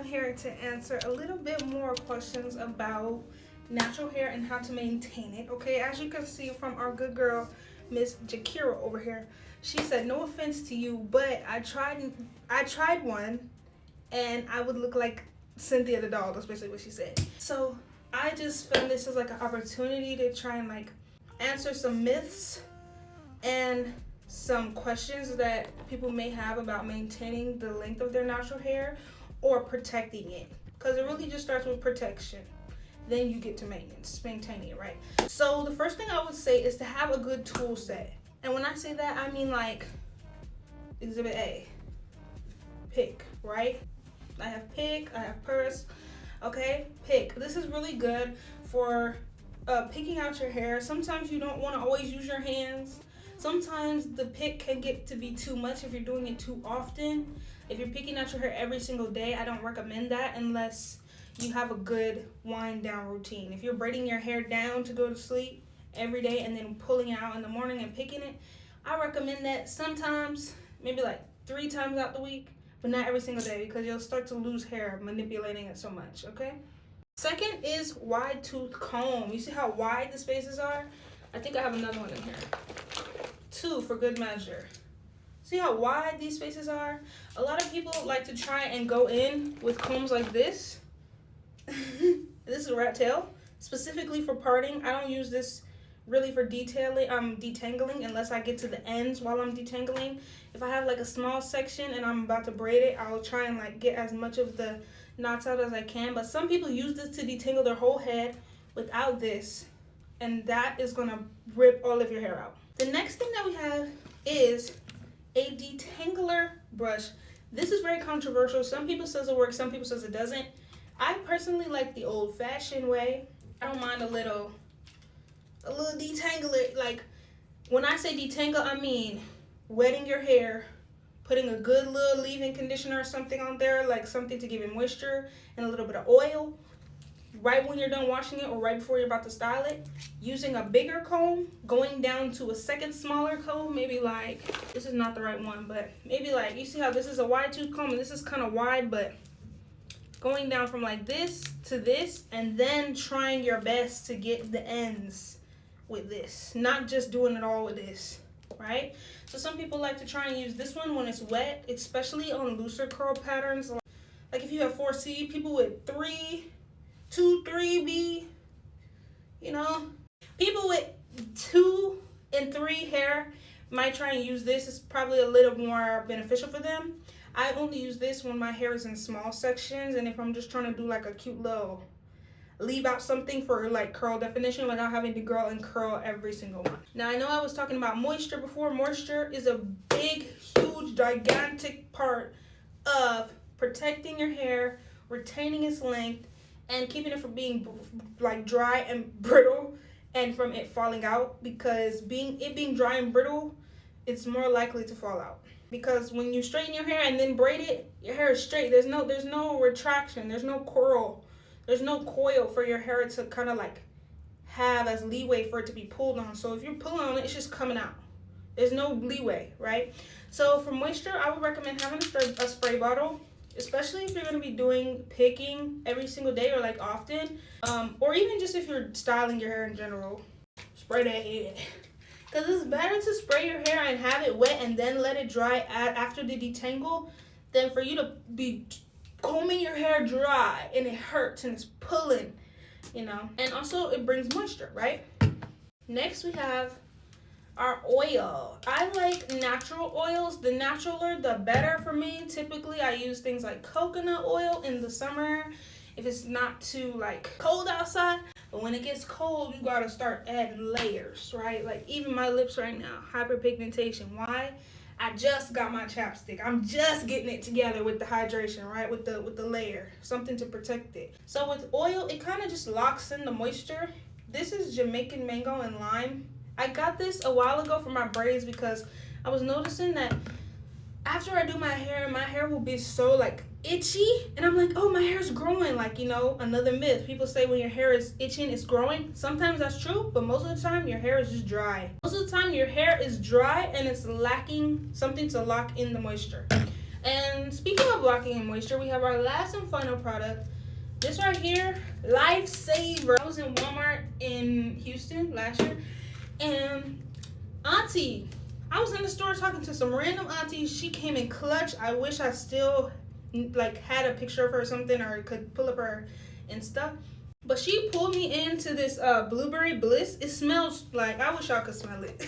here to answer a little bit more questions about natural hair and how to maintain it. Okay, as you can see from our good girl, Miss Jakira over here, she said, no offense to you, but I tried one and I would look like Cynthia the doll. That's basically what she said. So I just found this as like an opportunity to try and like answer some myths and some questions that people may have about maintaining the length of their natural hair or protecting it, because it really just starts with protection, then you get to maintaining it, right? So the first thing I would say is to have a good tool set, and when I say that, I mean like exhibit A, pick, right? I have pick, I have purse. Okay, pick. This is really good for picking out your hair. Sometimes you don't want to always use your hands. Sometimes the pick can get to be too much if you're doing it too often. If you're picking out your hair every single day, I don't recommend that unless you have a good wind down routine. If you're braiding your hair down to go to sleep every day and then pulling it out in the morning and picking it, I recommend that sometimes, maybe like 3 times out the week, but not every single day, because you'll start to lose hair manipulating it so much, okay? Second is wide tooth comb. You see how wide the spaces are? I think I have another one in here. 2 for good measure. See how wide these spaces are? A lot of people like to try and go in with combs like this. This is a rat tail, specifically for parting. I don't use this really for detangling unless I get to the ends while I'm detangling. If I have like a small section and I'm about to braid it, I'll try and like get as much of the knots out as I can. But some people use this to detangle their whole head without this, and that is gonna rip all of your hair out. The next thing that we have is a detangler brush. This is very controversial. Some people says it works, some people says it doesn't. I personally like the old-fashioned way. I don't mind a little detangler. Like, when I say detangle, I mean wetting your hair, putting a good little leave-in conditioner or something on there, like something to give it moisture, and a little bit of oil right when you're done washing it or right before you're about to style it. Using a bigger comb, going down to a second smaller comb, maybe like, this is not the right one, but maybe like, you see how this is a wide tooth comb and this is kind of wide, but going down from like this to this, and then trying your best to get the ends with this, not just doing it all with this, right? So some people like to try and use this one when it's wet, especially on looser curl patterns. Like if you have 4C, people with 2, 3B, you know, people with 2 and 3 hair might try and use this. It's probably a little more beneficial for them. I only use this when my hair is in small sections, and if I'm just trying to do like a cute little leave out something for like curl definition without having to go and curl every single one. Now I know I was talking about moisture before. Moisture is a big, huge, gigantic part of protecting your hair, retaining its length, and keeping it from being like dry and brittle and from it falling out, because it being dry and brittle, it's more likely to fall out. Because when you straighten your hair and then braid it, your hair is straight. There's no retraction, there's no curl, there's no coil for your hair to kind of like have as leeway for it to be pulled on. So if you're pulling on it, it's just coming out. There's no leeway, right? So for moisture, I would recommend having a spray bottle, especially if you're going to be doing picking every single day or like often, or even just if you're styling your hair in general. Spray that head, because it's better to spray your hair and have it wet and then let it dry after the detangle than for you to be combing your hair dry and it hurts and it's pulling, you know. And also it brings moisture, right? Next we have our oil. I like natural oils. The naturaler, the better for me. Typically, I use things like coconut oil in the summer if it's not too like cold outside. But when it gets cold, you gotta start adding layers, right? Like even my lips right now, hyperpigmentation. Why? I just got my chapstick. I'm just getting it together with the hydration, right? With the layer, something to protect it. So with oil, it kind of just locks in the moisture. This is Jamaican mango and lime. I got this a while ago for my braids because I was noticing that after I do my hair will be so like itchy, and I'm like, oh, my hair's growing. Like, you know, another myth. People say when your hair is itching, it's growing. Sometimes that's true, but most of the time your hair is just dry. Most of the time your hair is dry and it's lacking something to lock in the moisture. And speaking of locking in moisture, we have our last and final product. This right here, Lifesaver. I was in Walmart in Houston last year, and auntie, I was in the store talking to some random auntie. She came in clutch. I wish I still like had a picture of her or something, or could pull up her Insta. But she pulled me into this blueberry bliss. It smells like, I wish y'all could smell it.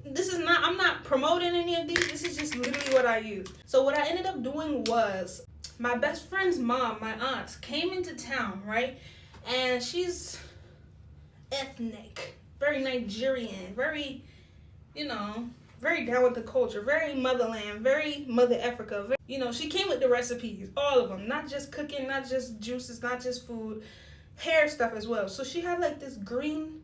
This is not, I'm not promoting any of these. This is just literally what I use. So what I ended up doing was, my best friend's mom, my aunt, came into town, right? And she's ethnic, very Nigerian, very, you know, very down with the culture, very motherland, very mother Africa. Very, you know, she came with the recipes, all of them, not just cooking, not just juices, not just food, hair stuff as well. So she had like this green,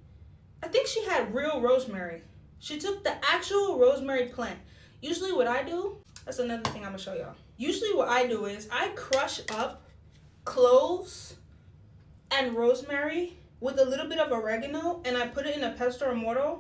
I think she had real rosemary. She took the actual rosemary plant. Usually what I do, that's another thing I'm gonna show y'all. Usually what I do is I crush up cloves and rosemary with a little bit of oregano, and I put it in a pesto or mortar,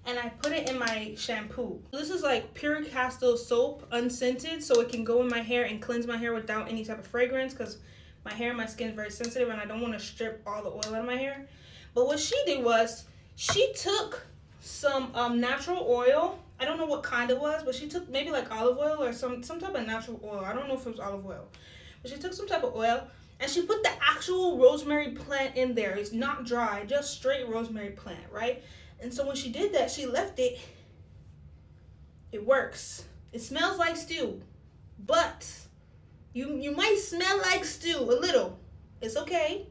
and I put it in my shampoo. This is like pure castor soap, unscented, so it can go in my hair and cleanse my hair without any type of fragrance, because my hair and my skin is very sensitive and I don't want to strip all the oil out of my hair. But what she did was, she took some natural oil. I don't know what kind it was, but she took maybe like olive oil or some type of natural oil. I don't know if it was olive oil. But she took some type of oil, and she put the actual rosemary plant in there. It's not dry, just straight rosemary plant, right? And so when she did that, she left it. It works. It smells like stew, but you might smell like stew a little. It's okay,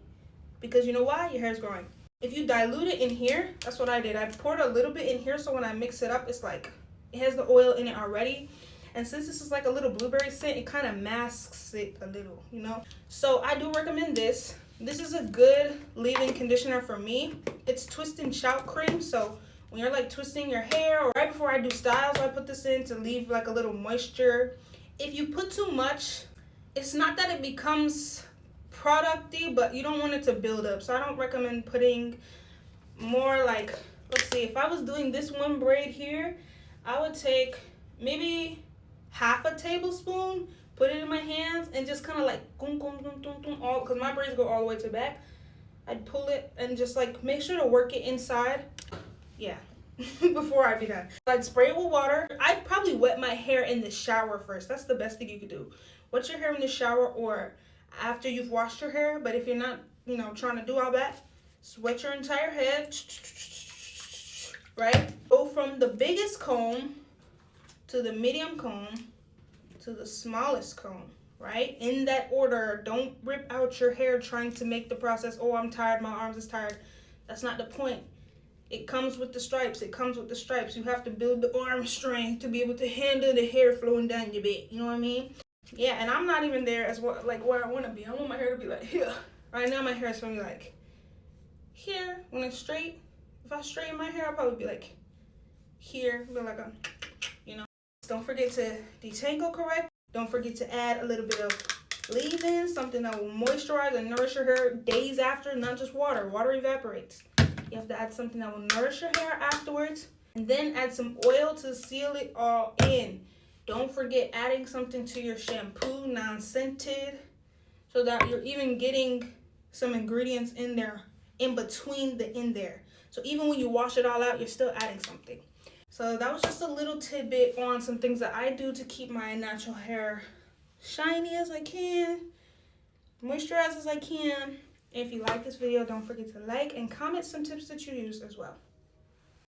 because you know why? Your hair's growing. If you dilute it in here, that's what I did. I poured a little bit in here, so when I mix it up, it's like, it has the oil in it already. And since this is like a little blueberry scent, it kind of masks it a little, you know? So I do recommend this. This is a good leave-in conditioner for me. It's twist and shout cream, so when you're like twisting your hair, or right before I do styles, I put this in to leave like a little moisture. If you put too much, it's not that it becomes producty, but you don't want it to build up. So I don't recommend putting more. Like, let's see, if I was doing this one braid here, I would take maybe half a tablespoon, put it in my hands, and just kind of like all, because my braids go all the way to the back. I'd pull it and just like make sure to work it inside. Yeah. Before I be done, I'd spray it with water. I'd probably wet my hair in the shower first. That's the best thing you could do. Wet your hair in the shower or after you've washed your hair. But if you're not, you know, trying to do all that, wet your entire head, right? Go from the biggest comb to the medium comb to the smallest comb, right? In that order. Don't rip out your hair trying to make the process, oh, I'm tired, my arms is tired. That's not the point. It comes with the stripes. It comes with the stripes. You have to build the arm strength to be able to handle the hair flowing down your back. You know what I mean? Yeah, and I'm not even there as well, like where I want to be. I want my hair to be like here. Right now my hair is going to be like here when it's straight. If I straighten my hair, I'll probably be like here. Be like a, you know. Don't forget to detangle correct. Don't forget to add a little bit of leave-in, something that will moisturize and nourish your hair days after, not just water. Water evaporates. You have to add something that will nourish your hair afterwards, and then add some oil to seal it all in. Don't forget adding something to your shampoo, non-scented, so that you're even getting some ingredients in there, in between the in there. So even when you wash it all out, you're still adding something. So that was just a little tidbit on some things that I do to keep my natural hair shiny as I can, moisturized as I can. If you like this video, don't forget to like and comment some tips that you use as well.